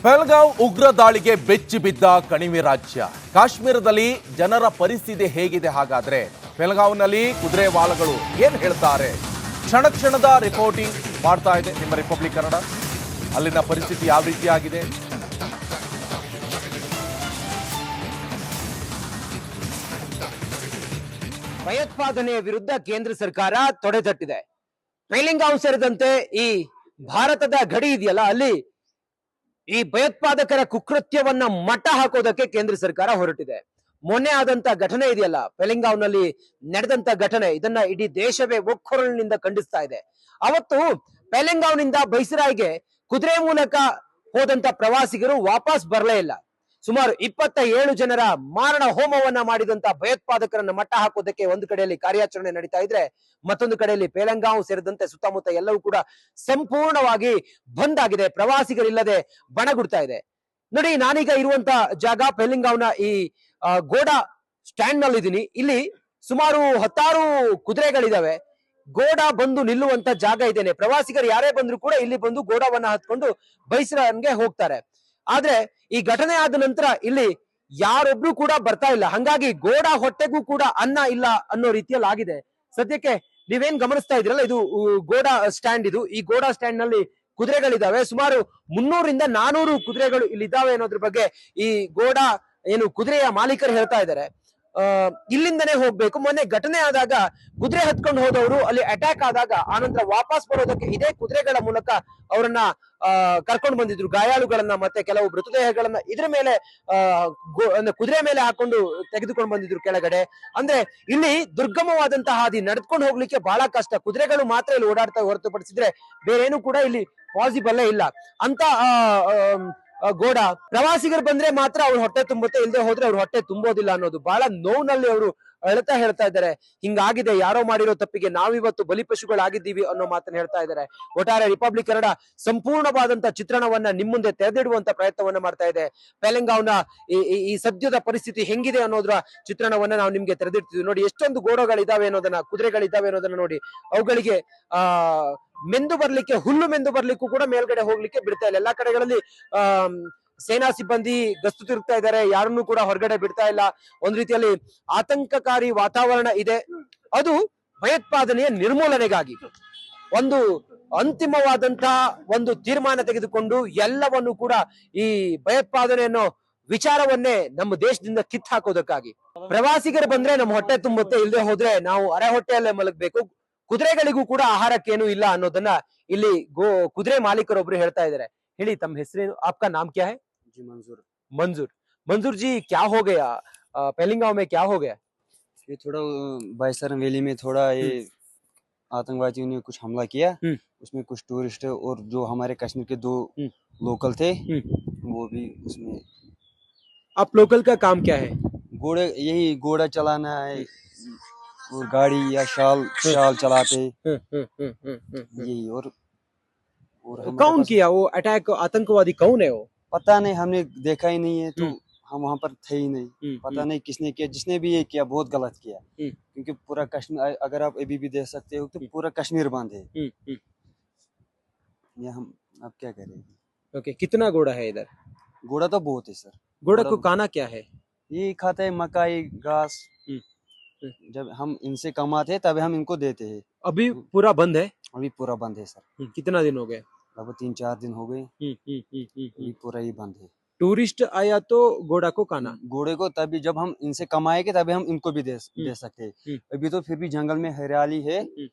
ಪಹಲ್ಗಾಂವ್ ಉಗ್ರ ದಾಳಿಗೆ ಬೆಚ್ಚಿ ಬಿದ್ದ ಕಣಿವೆ ರಾಜ್ಯ. ಕಾಶ್ಮೀರದಲ್ಲಿ ಜನರ ಪರಿಸ್ಥಿತಿ ಹೇಗಿದೆ? ಹಾಗಾದ್ರೆ ಪಹಲ್ಗಾಂವ್ನಲ್ಲಿ ಕುದುರೆವಾಲಗಳು ಏನ್ ಹೇಳ್ತಾರೆ? ಕ್ಷಣ ಕ್ಷಣದ ರಿಪೋರ್ಟಿಂಗ್ ಮಾಡ್ತಾ ಇದೆ ನಿಮ್ಮ ರಿಪಬ್ಲಿಕ್ ಕನ್ನಡ. ಅಲ್ಲಿನ ಪರಿಸ್ಥಿತಿ ಯಾವ ರೀತಿಯಾಗಿದೆ? ಭಯೋತ್ಪಾದನೆಯ ವಿರುದ್ಧ ಕೇಂದ್ರ ಸರ್ಕಾರ ತೊಡೆತಟ್ಟಿದೆ. ಪಹಲ್ಗಾಂವ್ ಸೇರಿದಂತೆ ಈ ಭಾರತದ ಗಡಿ ಇದೆಯಲ್ಲ, ಅಲ್ಲಿ ಈ ಭಯೋತ್ಪಾದಕರ ಕುಕೃತ್ಯವನ್ನ ಮಟ್ಟ ಹಾಕೋದಕ್ಕೆ ಕೇಂದ್ರ ಸರ್ಕಾರ ಹೊರಟಿದೆ. ಮೊನ್ನೆ ಆದಂತ ಘಟನೆ ಇದೆಯಲ್ಲ, ಪಹಲ್ಗಾಂವ್ನಲ್ಲಿ ನಡೆದಂತ ಘಟನೆ, ಇದನ್ನ ಇಡೀ ದೇಶವೇ ಒಕ್ಕೊರಲಿನಿಂದ ಖಂಡಿಸ್ತಾ ಇದೆ. ಅವತ್ತು ಪಹಲ್ಗಾಂವ್ನಿಂದ ಬೈಸರಾಯ್ಗೆ ಕುದುರೆ ಮೂಲಕ ಹೋದಂತ ಪ್ರವಾಸಿಗರು ವಾಪಸ್ ಬರಲೇ ಇಲ್ಲ. ಸುಮಾರು 27 ಜನರ ಮಾರಣ ಹೋಮವನ್ನ ಮಾಡಿದಂತ ಭಯೋತ್ಪಾದಕರನ್ನ ಮಟ್ಟ ಹಾಕೋದಕ್ಕೆ ಒಂದು ಕಡೆಯಲ್ಲಿ ಕಾರ್ಯಾಚರಣೆ ನಡೀತಾ ಇದ್ರೆ, ಮತ್ತೊಂದು ಕಡೆಯಲ್ಲಿ ಪಹಲ್ಗಾಂವ್ ಸೇರಿದಂತೆ ಸುತ್ತಮುತ್ತ ಎಲ್ಲವೂ ಕೂಡ ಸಂಪೂರ್ಣವಾಗಿ ಬಂದ್ ಆಗಿದೆ. ಪ್ರವಾಸಿಗರಿಲ್ಲದೆ ಬಣಗುಡ್ತಾ ಇದೆ. ನೋಡಿ, ನಾನೀಗ ಇರುವಂತ ಜಾಗ ಪಹಲ್ಗಾಂವ್ನ ಈ ಗೋಡಾ ಸ್ಟ್ಯಾಂಡ್ ನಲ್ಲಿ ಇದೀನಿ. ಇಲ್ಲಿ ಸುಮಾರು 10 ಕುದುರೆಗಳಿದಾವೆ. ಗೋಡಾ ಬಂದು ನಿಲ್ಲುವಂತ ಜಾಗ ಇದೇನೆ. ಪ್ರವಾಸಿಗರು ಯಾರೇ ಬಂದ್ರು ಕೂಡ ಇಲ್ಲಿ ಬಂದು ಗೋಡಾವನ್ನ ಹತ್ಕೊಂಡು ಬೈಸರನ್ಗೆ ಹೋಗ್ತಾರೆ. ಆದ್ರೆ ಈ ಘಟನೆ ಆದ ನಂತರ ಇಲ್ಲಿ ಯಾರೊಬ್ರು ಕೂಡ ಬರ್ತಾ ಇಲ್ಲ. ಹಂಗಾಗಿ ಗೋಡಾ ಹೊಟ್ಟೆಗೂ ಕೂಡ ಅನ್ನ ಇಲ್ಲ ಅನ್ನೋ ರೀತಿಯಲ್ಲಿ ಆಗಿದೆ. ಸದ್ಯಕ್ಕೆ ನೀವೇನ್ ಗಮನಿಸ್ತಾ ಇದ್ರಲ್ಲ, ಇದು ಗೋಡಾ ಸ್ಟ್ಯಾಂಡ್. ಇದು ಈ ಗೋಡಾ ಸ್ಟ್ಯಾಂಡ್ ನಲ್ಲಿ ಕುದುರೆಗಳಿದಾವೆ. ಸುಮಾರು 300 ರಿಂದ 400 ಕುದುರೆಗಳು ಇಲ್ಲಿ ಇದಾವೆ ಅನ್ನೋದ್ರ ಬಗ್ಗೆ ಈ ಗೋಡಾ ಏನು ಕುದುರೆಯ ಮಾಲೀಕರು ಹೇಳ್ತಾ ಇದ್ದಾರೆ. ಇಲ್ಲಿಂದನೇ ಹೋಗ್ಬೇಕು. ಮೊನ್ನೆ ಘಟನೆ ಆದಾಗ ಕುದುರೆ ಹತ್ಕೊಂಡು ಹೋದವರು ಅಲ್ಲಿ ಅಟ್ಯಾಕ್ ಆದಾಗ ಆನಂತರ ವಾಪಸ್ ಬರೋದಕ್ಕೆ ಇದೇ ಕುದುರೆಗಳ ಮೂಲಕ ಅವರನ್ನ ಕರ್ಕೊಂಡು ಬಂದಿದ್ರು. ಗಾಯಾಳುಗಳನ್ನ ಮತ್ತೆ ಕೆಲವು ಮೃತದೇಹಗಳನ್ನ ಇದ್ರ ಮೇಲೆ ಕುದುರೆ ಮೇಲೆ ಹಾಕೊಂಡು ತೆಗೆದುಕೊಂಡು ಬಂದಿದ್ರು ಕೆಳಗಡೆ. ಅಂದ್ರೆ ಇಲ್ಲಿ ದುರ್ಗಮವಾದಂತಹ ಹಾದಿ, ನಡ್ಕೊಂಡು ಹೋಗ್ಲಿಕ್ಕೆ ಬಹಳ ಕಷ್ಟ. ಕುದುರೆಗಳು ಮಾತ್ರ ಇಲ್ಲಿ ಓಡಾಡ್ತಾ ಹೊರತುಪಡಿಸಿದ್ರೆ ಬೇರೇನು ಕೂಡ ಇಲ್ಲಿ ಪಾಸಿಬಲ್ ಇಲ್ಲ ಅಂತ ಗೋಡಾ. ಪ್ರವಾಸಿಗರು ಬಂದ್ರೆ ಮಾತ್ರ ಅವ್ರ ಹೊಟ್ಟೆ ತುಂಬುತ್ತೆ, ಇಲ್ಲದೆ ಹೋದ್ರೆ ಅವ್ರ ಹೊಟ್ಟೆ ತುಂಬೋದಿಲ್ಲ ಅನ್ನೋದು ಬಹಳ ನೋವಿನಲ್ಲಿ ಅವರು ಹೇಳ್ತಾ ಇದ್ದಾರೆ. ಹಿಂಗಾಗಿದೆ, ಯಾರೋ ಮಾಡಿರೋ ತಪ್ಪಿಗೆ ನಾವಿವತ್ತು ಬಲಿಪಶುಗಳಾಗಿದ್ದೀವಿ ಅನ್ನೋ ಮಾತನ್ನ ಹೇಳ್ತಾ ಇದ್ದಾರೆ. ಒಟ್ಟಾರೆ ರಿಪಬ್ಲಿಕ್ ಕನ್ನಡ ಸಂಪೂರ್ಣವಾದಂತ ಚಿತ್ರಣವನ್ನ ನಿಮ್ಮ ಮುಂದೆ ತೆರೆದಿಡುವಂತ ಪ್ರಯತ್ನವನ್ನ ಮಾಡ್ತಾ ಇದೆ. ಪಹಲ್ಗಾಂವ್ನ ಈ ಸದ್ಯದ ಪರಿಸ್ಥಿತಿ ಹೆಂಗಿದೆ ಅನ್ನೋದ್ರ ಚಿತ್ರಣವನ್ನ ನಾವು ನಿಮ್ಗೆ ತೆರೆದಿಡ್ತೀವಿ. ನೋಡಿ, ಎಷ್ಟೊಂದು ಗೋಡಗಳಿದಾವೆ ಅನ್ನೋದನ್ನ, ಕುದುರೆಗಳಿದಾವೆ ಅನ್ನೋದನ್ನ ನೋಡಿ. ಅವುಗಳಿಗೆ ಮೆಂದು ಬರ್ಲಿಕ್ಕೆ, ಹುಲ್ಲು ಮೆಂದು ಬರ್ಲಿಕ್ಕೂ ಕೂಡ ಮೇಲ್ಗಡೆ ಹೋಗ್ಲಿಕ್ಕೆ ಬಿಡ್ತಾ ಇಲ್ಲ. ಎಲ್ಲಾ ಕಡೆಗಳಲ್ಲಿ ಸೇನಾ ಸಿಬ್ಬಂದಿ ಗಸ್ತು ತಿರುಗ್ತಾ ಇದ್ದಾರೆ. ಯಾರನ್ನೂ ಕೂಡ ಹೊರಗಡೆ ಬಿಡ್ತಾ ಇಲ್ಲ. ಒಂದ್ ರೀತಿಯಲ್ಲಿ ಆತಂಕಕಾರಿ ವಾತಾವರಣ ಇದೆ. ಅದು ಭಯೋತ್ಪಾದನೆಯ ನಿರ್ಮೂಲನೆಗಾಗಿ ಒಂದು ಅಂತಿಮವಾದಂತಹ ಒಂದು ತೀರ್ಮಾನ ತೆಗೆದುಕೊಂಡು ಎಲ್ಲವನ್ನು ಕೂಡ ಈ ಭಯೋತ್ಪಾದನೆ ಅನ್ನೋ ವಿಚಾರವನ್ನೇ ನಮ್ಮ ದೇಶದಿಂದ ಕಿತ್ತು ಹಾಕೋದಕ್ಕಾಗಿ. ಪ್ರವಾಸಿಗರು ಬಂದ್ರೆ ನಮ್ಮ ಹೊಟ್ಟೆ ತುಂಬುತ್ತೆ, ಇಲ್ಲದೆ ಹೋದ್ರೆ ನಾವು ಅರೆ ಹೊಟ್ಟೆಯಲ್ಲೇ ಮಲಗಬೇಕು. ಕುದುರೆಗಳಿಗೂ ಕೂಡ ಆಹಾರಕ್ಕೇನು ಇಲ್ಲ ಅನ್ನೋದನ್ನ ಇಲ್ಲಿ ಕುದುರೆ ಮಾಲೀಕರೊಬ್ರು ಹೇಳ್ತಾ ಇದ್ದಾರೆ. ಹೇಳಿ, ತಮ್ಮ ಹೆಸರೇನು? आपका नाम क्या है? जी मंजूर। मंजूर। मंजूर जी, क्या हो गया पहलगांव में? क्या हो गया? ये थोड़ा बाईसरन वैली में थोड़ा ये आतंकवादियों ने कुछ हमला किया। उसमें कुछ टूरिस्ट और जो हमारे कश्मीर के 2 लोकल थे वो भी उसमें। आप लोकल का काम क्या है? यही घोड़ा चलाना है और गाड़ी या शाल चलाते यही। और कौन किया वो अटैक? आतंकवादी कौन है वो? पता नहीं, हमने देखा ही नहीं है, तो हम वहाँ पर थे ही नहीं। पता नहीं किसने किया। जिसने भी ये किया बहुत गलत किया, क्योंकि पूरा कश्मीर, अगर आप अभी भी देख सकते हो, तो पूरा कश्मीर बंद है। ये हम अब क्या करें। ओके, कितना घोड़ा है इधर? घोड़ा तो बहुत है सर। घोड़ा को खाना क्या है? ये खाता है मकाई, घास। जब हम इनसे कमाते तब हम इनको देते हैं। अभी पूरा बंद है? अभी पूरा बंद है सर। कितना दिन हो गए? लगभग 3-4 दिन हो गए। अभी पूरा ही बंद है। टूरिस्ट आया तो घोड़ा को खाना, घोड़े को तभी जब हम इनसे कमाएंगे तभी हम इनको भी दे सकते हैं। अभी तो फिर भी जंगल में हरियाली है,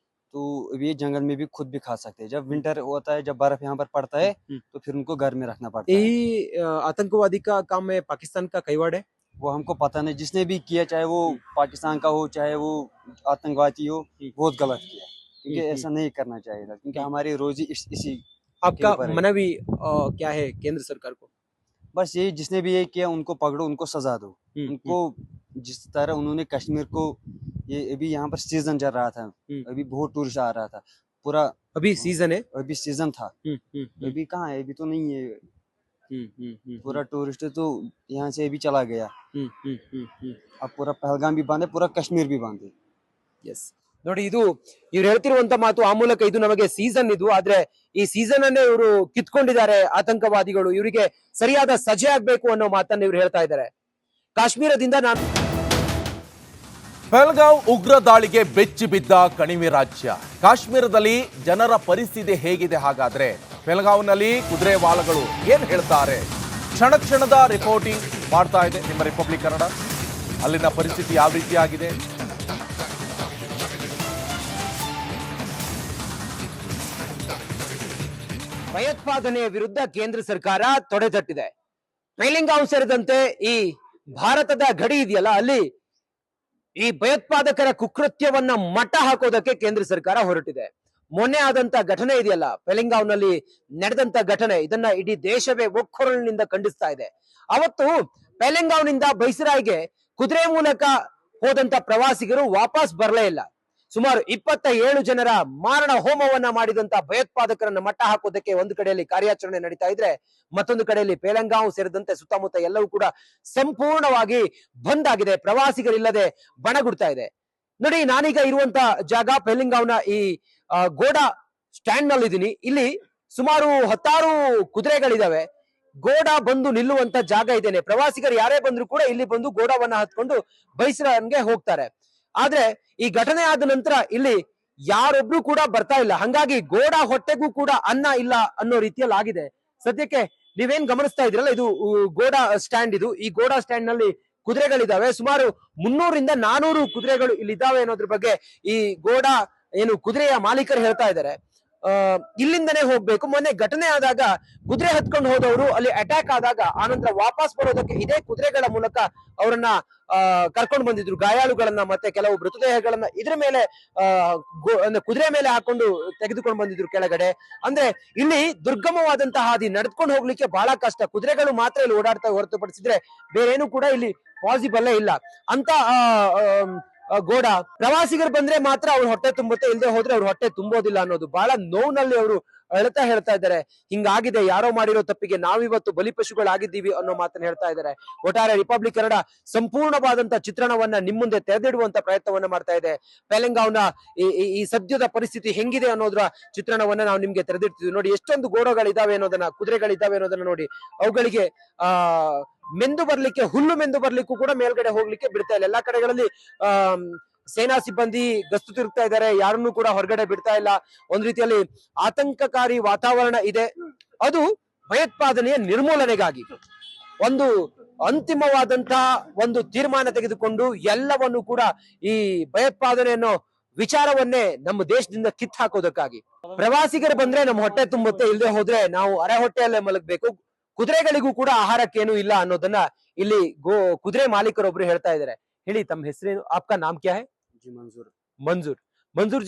तो ये जंगल में भी खुद भी खा सकते हैं। जब विंटर होता है, जब बर्फ यहाँ पर पड़ता है, तो फिर उनको घर में रखना पड़ता है। यही आतंकवादी का काम में पाकिस्तान का कईवाड़ है? वो हमको पता नहीं। जिसने भी किया, चाहे वो पाकिस्तान का हो चाहे वो आतंकवादी हो, बहुत गलत किया। क्योंकि ऐसा नहीं करना चाहिए था, क्योंकि हमारी रोजी इसी। आपका मनवी क्या है केंद्र सरकार को? बस यही, जिसने भी ये किया उनको पकड़ो, उनको सजा दो। उनको जिस तरह उन्होंने कश्मीर को, ये अभी यहाँ पर सीजन चल रहा था, अभी बहुत टूरिस्ट आ रहा था। पूरा अभी सीजन है? अभी सीजन था। अभी कहाँ है? अभी तो नहीं है। पूरा टूरिस्ट तो यहाँ से अभी चला गया। अब पूरा पहलगाम भी बंद है, पूरा कश्मीर भी बंद है। यस, ನೋಡಿ, ಇದು ಇವ್ರು ಹೇಳ್ತಿರುವಂತ ಮಾತು. ಆ ಮೂಲಕ ಇದು ನಮಗೆ ಸೀಸನ್ ಇದು, ಆದ್ರೆ ಈ ಸೀಸನ್ ಅನ್ನೇ ಇವರು ಕಿತ್ಕೊಂಡಿದ್ದಾರೆ ಆತಂಕವಾದಿಗಳು. ಇವರಿಗೆ ಸರಿಯಾದ ಸಜೆ ಆಗ್ಬೇಕು ಅನ್ನೋ ಮಾತನ್ನ ಇವ್ರು ಹೇಳ್ತಾ ಇದ್ದಾರೆ. ಕಾಶ್ಮೀರದಿಂದ ನಾನು ಪಹಲ್ಗಾಂವ್ ಉಗ್ರ ದಾಳಿಗೆ ಬೆಚ್ಚಿ ಬಿದ್ದ ಕಣಿವೆ ರಾಜ್ಯ. ಕಾಶ್ಮೀರದಲ್ಲಿ ಜನರ ಪರಿಸ್ಥಿತಿ ಹೇಗಿದೆ ಹಾಗಾದ್ರೆ? ಪಹಲ್ಗಾಂವ್ನಲ್ಲಿ ಕುದುರೆವಾಲಗಳು ಏನ್ ಹೇಳ್ತಾರೆ? ಕ್ಷಣ ಕ್ಷಣದ ರಿಪೋರ್ಟಿಂಗ್ ಮಾಡ್ತಾ ಇದೆ ನಿಮ್ಮ ರಿಪಬ್ಲಿಕ್ ಕನ್ನಡ. ಅಲ್ಲಿನ ಪರಿಸ್ಥಿತಿ ಯಾವ ರೀತಿಯಾಗಿದೆ? ಭಯೋತ್ಪಾದನೆಯ ವಿರುದ್ಧ ಕೇಂದ್ರ ಸರ್ಕಾರ ತೊಡೆತಟ್ಟಿದೆ. ಪಹಲ್ಗಾಂವ್ ಸೇರಿದಂತೆ ಈ ಭಾರತದ ಗಡಿ ಇದೆಯಲ್ಲ, ಅಲ್ಲಿ ಈ ಭಯೋತ್ಪಾದಕರ ಕುಕೃತ್ಯವನ್ನ ಮಟ್ಟ ಹಾಕೋದಕ್ಕೆ ಕೇಂದ್ರ ಸರ್ಕಾರ ಹೊರಟಿದೆ. ಮೊನ್ನೆ ಆದಂತ ಘಟನೆ ಇದೆಯಲ್ಲ, ಪಹಲ್ಗಾಂವ್ನಲ್ಲಿ ನಡೆದಂತ ಘಟನೆ, ಇದನ್ನ ಇಡೀ ದೇಶವೇ ಒಕ್ಕೊರಲಿನಿಂದ ಖಂಡಿಸ್ತಾ ಇದೆ. ಅವತ್ತು ಪಹಲ್ಗಾಂವ್ನಿಂದ ಬೈಸರಾಯ್ಗೆ ಕುದುರೆ ಮೂಲಕ ಹೋದಂತ ಪ್ರವಾಸಿಗರು ವಾಪಸ್ ಬರಲೇ ಇಲ್ಲ. ಸುಮಾರು 27 ಜನರ ಮಾರಣ ಹೋಮವನ್ನ ಮಾಡಿದಂತ ಭಯೋತ್ಪಾದಕರನ್ನ ಮಟ್ಟ ಹಾಕೋದಕ್ಕೆ ಒಂದು ಕಡೆಯಲ್ಲಿ ಕಾರ್ಯಾಚರಣೆ ನಡೀತಾ ಇದ್ರೆ, ಮತ್ತೊಂದು ಕಡೆಯಲ್ಲಿ ಪಹಲ್ಗಾಂವ್ ಸೇರಿದಂತೆ ಸುತ್ತಮುತ್ತ ಎಲ್ಲವೂ ಕೂಡ ಸಂಪೂರ್ಣವಾಗಿ ಬಂದ್ ಆಗಿದೆ. ಪ್ರವಾಸಿಗರಿಲ್ಲದೆ ಬಣಗುಡ್ತಾ ಇದೆ. ನೋಡಿ, ನಾನೀಗ ಇರುವಂತ ಜಾಗ ಪಹಲ್ಗಾಂವ್ನ ಈ ಗೋಡಾ ಸ್ಟ್ಯಾಂಡ್ ನಲ್ಲಿ ಇದೀನಿ. ಇಲ್ಲಿ ಸುಮಾರು 10 ಕುದುರೆಗಳಿದಾವೆ. ಗೋಡಾ ಬಂದು ನಿಲ್ಲುವಂತ ಜಾಗ ಇದೇನೆ. ಪ್ರವಾಸಿಗರು ಯಾರೇ ಬಂದ್ರು ಕೂಡ ಇಲ್ಲಿ ಬಂದು ಗೋಡಾವನ್ನ ಹತ್ಕೊಂಡು ಬೈಸರಾನ್ಗೆ ಹೋಗ್ತಾರೆ. ಆದ್ರೆ ಈ ಘಟನೆ ಆದ ನಂತರ ಇಲ್ಲಿ ಯಾರೊಬ್ರು ಕೂಡ ಬರ್ತಾ ಇಲ್ಲ. ಹಂಗಾಗಿ ಗೋಡಾ ಹೊಟ್ಟೆಗೂ ಕೂಡ ಅನ್ನ ಇಲ್ಲ ಅನ್ನೋ ರೀತಿಯಲ್ಲಿ ಆಗಿದೆ. ಸದ್ಯಕ್ಕೆ ನೀವೇನ್ ಗಮನಿಸ್ತಾ ಇದ್ರಲ್ಲ, ಇದು ಗೋಡಾ ಸ್ಟ್ಯಾಂಡ್. ಇದು ಈ ಗೋಡಾ ಸ್ಟ್ಯಾಂಡ್ ನಲ್ಲಿ ಕುದುರೆಗಳಿದಾವೆ. ಸುಮಾರು 300 ರಿಂದ 400 ಕುದುರೆಗಳು ಇಲ್ಲಿ ಇದಾವೆ ಅನ್ನೋದ್ರ ಬಗ್ಗೆ ಈ ಗೋಡಾ ಏನು ಕುದುರೆಯ ಮಾಲೀಕರು ಹೇಳ್ತಾ ಇದ್ದಾರೆ. ಇಲ್ಲಿಂದನೇ ಹೋಗ್ಬೇಕು. ಮೊನ್ನೆ ಘಟನೆ ಆದಾಗ ಕುದುರೆ ಹತ್ಕೊಂಡು ಹೋದವರು ಅಲ್ಲಿ ಅಟ್ಯಾಕ್ ಆದಾಗ ಆನಂತರ ವಾಪಸ್ ಬರೋದಕ್ಕೆ ಇದೇ ಕುದುರೆಗಳ ಮೂಲಕ ಅವರನ್ನ ಕರ್ಕೊಂಡು ಬಂದಿದ್ರು. ಗಾಯಾಳುಗಳನ್ನ ಮತ್ತೆ ಕೆಲವು ಮೃತದೇಹಗಳನ್ನ ಇದ್ರ ಮೇಲೆ ಕುದುರೆ ಮೇಲೆ ಹಾಕೊಂಡು ತೆಗೆದುಕೊಂಡು ಬಂದಿದ್ರು ಕೆಳಗಡೆ. ಅಂದ್ರೆ ಇಲ್ಲಿ ದುರ್ಗಮವಾದಂತಹ ಹಾದಿ, ನಡ್ಕೊಂಡು ಹೋಗ್ಲಿಕ್ಕೆ ಬಹಳ ಕಷ್ಟ. ಕುದುರೆಗಳು ಮಾತ್ರ ಇಲ್ಲಿ ಓಡಾಡ್ತಾ ಹೊರತುಪಡಿಸಿದ್ರೆ ಬೇರೇನು ಕೂಡ ಇಲ್ಲಿ ಪಾಸಿಬಲ್ ಇಲ್ಲ ಅಂತ ಗೋಡಾ. ಪ್ರವಾಸಿಗರು ಬಂದ್ರೆ ಮಾತ್ರ ಅವ್ರ ಹೊಟ್ಟೆ ತುಂಬುತ್ತೆ, ಇಲ್ಲದೆ ಹೋದ್ರೆ ಅವ್ರ ಹೊಟ್ಟೆ ತುಂಬೋದಿಲ್ಲ ಅನ್ನೋದು ಬಹಳ ನೋವಿನಲ್ಲಿ ಅವರು ಹೇಳ್ತಾ ಇದ್ದಾರೆ. ಹಿಂಗಾಗಿದೆ, ಯಾರೋ ಮಾಡಿರೋ ತಪ್ಪಿಗೆ ನಾವಿವತ್ತು ಬಲಿಪಶುಗಳಾಗಿದ್ದೀವಿ ಅನ್ನೋ ಮಾತನ್ನ ಹೇಳ್ತಾ ಇದ್ದಾರೆ. ಒಟ್ಟಾರೆ ರಿಪಬ್ಲಿಕ್ ಕನ್ನಡ ಸಂಪೂರ್ಣವಾದಂತ ಚಿತ್ರಣವನ್ನ ನಿಮ್ ಮುಂದೆ ತೆರೆದಿಡುವಂತ ಪ್ರಯತ್ನವನ್ನ ಮಾಡ್ತಾ ಇದೆ. ಪಹಲ್ಗಾಂವ್ನ ಈ ಸದ್ಯದ ಪರಿಸ್ಥಿತಿ ಹೆಂಗಿದೆ ಅನ್ನೋದ್ರ ಚಿತ್ರಣವನ್ನ ನಾವು ನಿಮ್ಗೆ ತೆರೆದಿಡ್ತೀವಿ. ನೋಡಿ, ಎಷ್ಟೊಂದು ಗೋಡಗಳಿದಾವೆ ಅನ್ನೋದನ್ನ, ಕುದುರೆಗಳಿದಾವೆ ಅನ್ನೋದನ್ನ ನೋಡಿ. ಅವುಗಳಿಗೆ ಮೆಂದು ಬರ್ಲಿಕ್ಕೆ, ಹುಲ್ಲು ಮೆಂದು ಬರ್ಲಿಕ್ಕೂ ಕೂಡ ಮೇಲ್ಗಡೆ ಹೋಗ್ಲಿಕ್ಕೆ ಬಿಡ್ತಾ ಇಲ್ಲ. ಎಲ್ಲಾ ಕಡೆಗಳಲ್ಲಿ ಸೇನಾ ಸಿಬ್ಬಂದಿ ಗಸ್ತು ತಿರುಗ್ತಾ ಇದ್ದಾರೆ. ಯಾರನ್ನೂ ಕೂಡ ಹೊರಗಡೆ ಬಿಡ್ತಾ ಇಲ್ಲ. ಒಂದ್ ರೀತಿಯಲ್ಲಿ ಆತಂಕಕಾರಿ ವಾತಾವರಣ ಇದೆ. ಅದು ಭಯೋತ್ಪಾದನೆಯ ನಿರ್ಮೂಲನೆಗಾಗಿ ಒಂದು ಅಂತಿಮವಾದಂತಹ ಒಂದು ತೀರ್ಮಾನ ತೆಗೆದುಕೊಂಡು ಎಲ್ಲವನ್ನು ಕೂಡ ಈ ಭಯೋತ್ಪಾದನೆ ಅನ್ನೋ ವಿಚಾರವನ್ನೇ ನಮ್ಮ ದೇಶದಿಂದ ಕಿತ್ ಹಾಕೋದಕ್ಕಾಗಿ. ಪ್ರವಾಸಿಗರು ಬಂದ್ರೆ ನಮ್ಮ ಹೊಟ್ಟೆ ತುಂಬುತ್ತೆ, ಇಲ್ಲದೆ ಹೋದ್ರೆ ನಾವು ಅರೆ ಹೊಟ್ಟೆಯಲ್ಲೇ ಮಲಗಬೇಕು. ಕುದುರೆಗಳಿಗೂ ಕೂಡ ಆಹಾರಕ್ಕೇನು ಇಲ್ಲ ಅನ್ನೋದನ್ನ ಇಲ್ಲಿ ಕುದುರೆ ಮಾಲೀಕರೊಬ್ರು ಹೇಳ್ತಾ ಇದ್ದಾರೆ. ಹೇಳಿ, ತಮ್ಮ ಹೆಸರೇನು? ಆಪ್ಕಾ ನಾಮ್ ಕ್ಯಾ ಹೈ? जी मंजूर ಮಂಜೂರ್. ಮಂಜೂರ್